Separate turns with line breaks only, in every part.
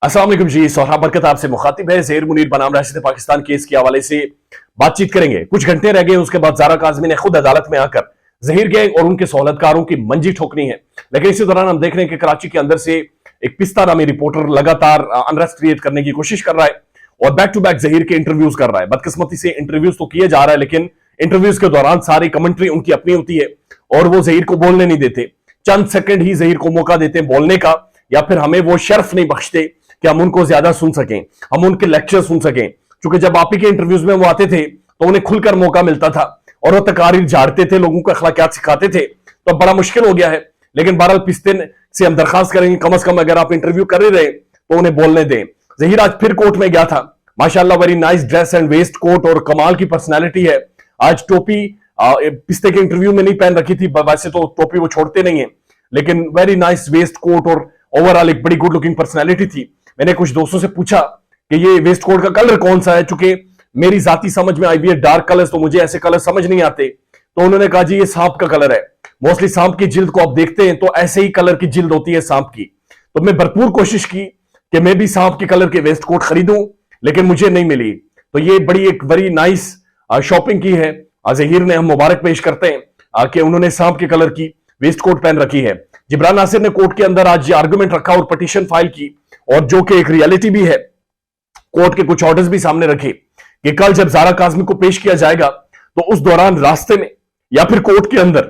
अस्सलाम वालेकुम जी। सोहरा बरकत आपसे मुखातिब है। ज़हीर मुनीर बनाम राशिद पाकिस्तान केस के हवाले से बातचीत करेंगे। कुछ घंटे रह गए, उसके बाद ज़ारा काज़मी ने खुद अदालत में आकर ज़हीर गैंग और उनके सहूलतकारों की मंजी ठोकनी है। लेकिन इसी दौरान हम देख रहे हैं कि कराची के अंदर से एक पिस्ता नामी रिपोर्टर लगातार अनरेस्ट क्रिएट करने की कोशिश कर रहा है और बैक टू बैक ज़हीर के इंटरव्यूज कर रहा है। बदकिस्मती से इंटरव्यूज तो किए जा रहा है, लेकिन इंटरव्यूज के दौरान सारी कमेंट्री उनकी अपनी होती है और वो ज़हीर को बोलने नहीं देते। चंद सेकंड ही ज़हीर को मौका देते हैं बोलने का, या फिर हमें वो शर्फ नहीं बख्शते कि हम उनको ज्यादा सुन सकें, हम उनके लेक्चर सुन सकें। क्योंकि जब आप ही के इंटरव्यूज में वो आते थे तो उन्हें खुलकर मौका मिलता था और वो तकारीर झाड़ते थे, लोगों को अखलाकियात सिखाते थे। तो बड़ा मुश्किल हो गया है। लेकिन बहरहाल पिस्ते से हम दरखास्त करेंगे, कम अज कम अगर आप इंटरव्यू कर ही रहे तो उन्हें बोलने दें। ज़हीर आज फिर कोर्ट में गया था। माशाल्लाह very nice dress and waistcoat और कमाल की पर्सनैलिटी है। आज टोपी पिस्ते के इंटरव्यू में नहीं पहन रखी थी, वैसे तो टोपी वो छोड़ते नहीं है, लेकिन वेरी नाइस वेस्ट कोट और ओवरऑल एक बड़ी गुड लुकिंग पर्सनैलिटी थी। मैंने कुछ दोस्तों से पूछा कि ये वेस्ट कोट का कलर कौन सा है, चूंकि मेरी जाती समझ में आई भी है डार्क कलर्स, तो मुझे ऐसे कलर समझ नहीं आते। तो उन्होंने कहा जी ये सांप का कलर है। मोस्टली सांप की जिल्द को आप देखते हैं तो ऐसे ही कलर की जिल्द होती है सांप की। तो मैं भरपूर कोशिश की कि मैं भी सांप के कलर के वेस्ट कोट खरीदूं, लेकिन मुझे नहीं मिली। तो ये बड़ी एक वेरी नाइस शॉपिंग की है ज़हीर ने। हम मुबारक पेश करते हैं कि उन्होंने सांप के कलर की वेस्ट कोट पहन रखी है। जिब्रान नासिर ने कोर्ट के अंदर आज आर्गुमेंट रखा और पिटीशन फाइल की, और जो कि एक रियलिटी भी है। कोर्ट के कुछ ऑर्डर्स भी सामने रखे कि कल जब ज़ारा काज़मी को पेश किया जाएगा तो उस दौरान रास्ते में या फिर कोर्ट के अंदर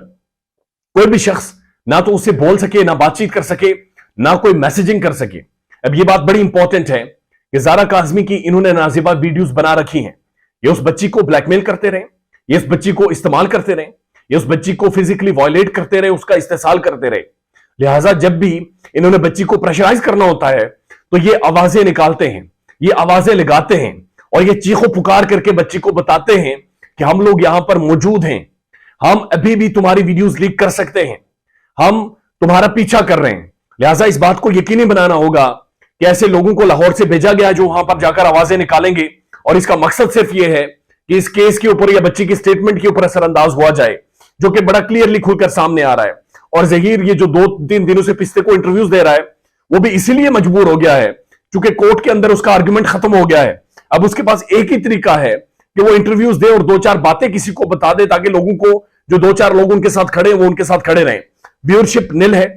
कोई भी शख्स ना तो उससे बोल सके, ना बातचीत कर सके, ना कोई मैसेजिंग कर सके। अब यह बात बड़ी इंपॉर्टेंट है कि ज़ारा काज़मी की इन्होंने नाजिबा वीडियोस बना रखी हैं। ये उस बच्ची को ब्लैकमेल करते रहे, ये उस बच्ची को इस्तेमाल करते रहे, ये उस बच्ची को फिजिकली वायलेट करते रहे, उसका इस्तेसाल करते रहे। लिहाजा जब भी इन्होंने बच्ची को प्रेशराइज करना होता है तो ये आवाजें निकालते हैं, ये आवाजें लगाते हैं और ये चीखों पुकार करके बच्ची को बताते हैं कि हम लोग यहां पर मौजूद हैं, हम अभी भी तुम्हारी वीडियोस लीक कर सकते हैं, हम तुम्हारा पीछा कर रहे हैं। लिहाजा इस बात को यकीनी बनाना होगा कि ऐसे लोगों को लाहौर से भेजा गया जो वहां पर जाकर आवाजें निकालेंगे, और इसका मकसद सिर्फ यह है कि इस केस के ऊपर या बच्ची की स्टेटमेंट के ऊपर असरअंदाज हुआ जाए, जो कि बड़ा क्लियरली खुलकर सामने आ रहा है। और ज़हीर ये जो 2-3 दिनों से पिस्ते को इंटरव्यूज दे रहा है वो भी इसीलिए मजबूर हो गया है क्योंकि कोर्ट के अंदर उसका आर्गुमेंट खत्म हो गया है। अब उसके पास एक ही तरीका है कि वो इंटरव्यूज दे और 2-4 बातें किसी को बता दे, ताकि लोगों को, जो 2-4 लोग उनके साथ खड़े हैं वो उनके साथ खड़े रहें। व्यूअरशिप निल है,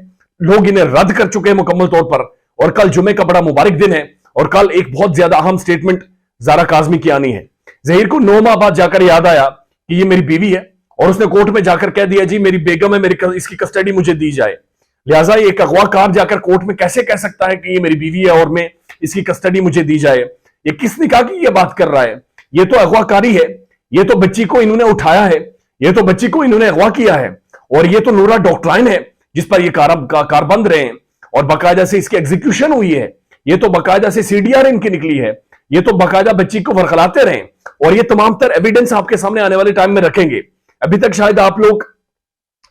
लोग इन्हें रद्द कर चुके हैं मुकम्मल तौर पर, और कल जुमे का बड़ा मुबारक दिन है और कल एक बहुत ज्यादा अहम स्टेटमेंट ज़ारा काज़मी की आनी है। ज़हीर को 9 माह बाद जाकर याद आया कि ये मेरी बीवी है और उसने कोर्ट में जाकर कह दिया जी मेरी बेगम है, मेरी इसकी कस्टडी मुझे दी जाए। लिहाजा एक अगवाकार जाकर कोर्ट में कैसे कह सकता है कि ये मेरी बीवी है और मैं इसकी कस्टडी मुझे दी जाए? ये किस निकाह की ये बात कर रहा है? ये तो अगवाकारी है। ये तो बच्ची को इन्होंने उठाया है, ये तो बच्ची को इन्होंने अगवा किया है, और ये तो नूरा डॉक्ट्राइन है जिस पर ये कारबंद रहे हैं और बाकायदा से इसकी एग्जीक्यूशन हुई है। ये तो बाकायदा से सीडीआर इनकी निकली है, ये तो बाकायदा बच्ची को वरखलाते रहे, और ये तमाम तर एविडेंस आपके सामने आने वाले टाइम में रखेंगे। अभी तक शायद आप लोग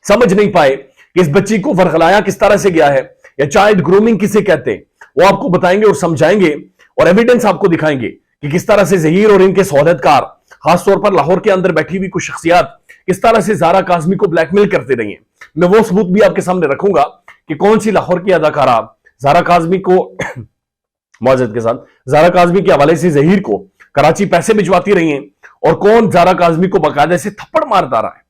समझ नहीं पाए कि इस बच्ची को वरगलाया किस तरह से गया है, या चाइल्ड ग्रूमिंग किसे कहते हैं, वो आपको बताएंगे और समझाएंगे और एविडेंस आपको दिखाएंगे कि किस तरह से ज़हीर और इनके सौदेदकार, खासतौर पर लाहौर के अंदर बैठी हुई कुछ शख्सियात, किस तरह से ज़ारा काज़मी को ब्लैकमेल करते रही हैं। मैं वो सबूत भी आपके सामने रखूंगा कि कौन सी लाहौर की अदाकारा ज़ारा काज़मी को मौजूद के साथ ज़ारा काज़मी के हवाले से ज़हीर को कराची पैसे भिजवाती रही हैं, और कौन ज़ारा काज़मी को बाकायदा से थप्पड़ मारता रहा है,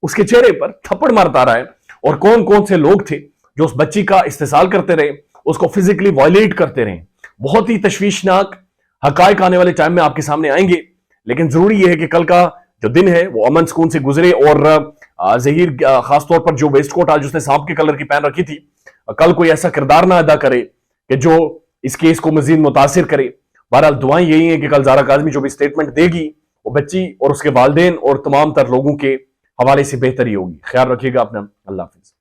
उसके चेहरे पर थप्पड़ मारता रहा है, और कौन कौन से लोग थे जो उस बच्ची का इस्तेसाल करते रहे, उसको फिजिकली वायलेट करते रहे। बहुत ही तशवीशनाक हकायक आने वाले टाइम में आपके सामने आएंगे, लेकिन जरूरी यह है कि कल का जो दिन है वो अमन सुकून से गुजरे। और ज़हीर खासतौर पर जो वेस्ट कोट आज उसने सांप के कलर की पहन रखी थी, कल कोई ऐसा किरदार ना अदा करे कि जो इस केस को मजीद मुतासिर करे। बहरहाल दुआएं यही है कि कल ज़ारा काज़मी जो भी स्टेटमेंट देगी वो बच्ची और उसके वालिदैन और तमाम तर लोगों के हवाले से बेहतरी होगी। ख्याल रखिएगा अपना। अल्लाह हाफिज।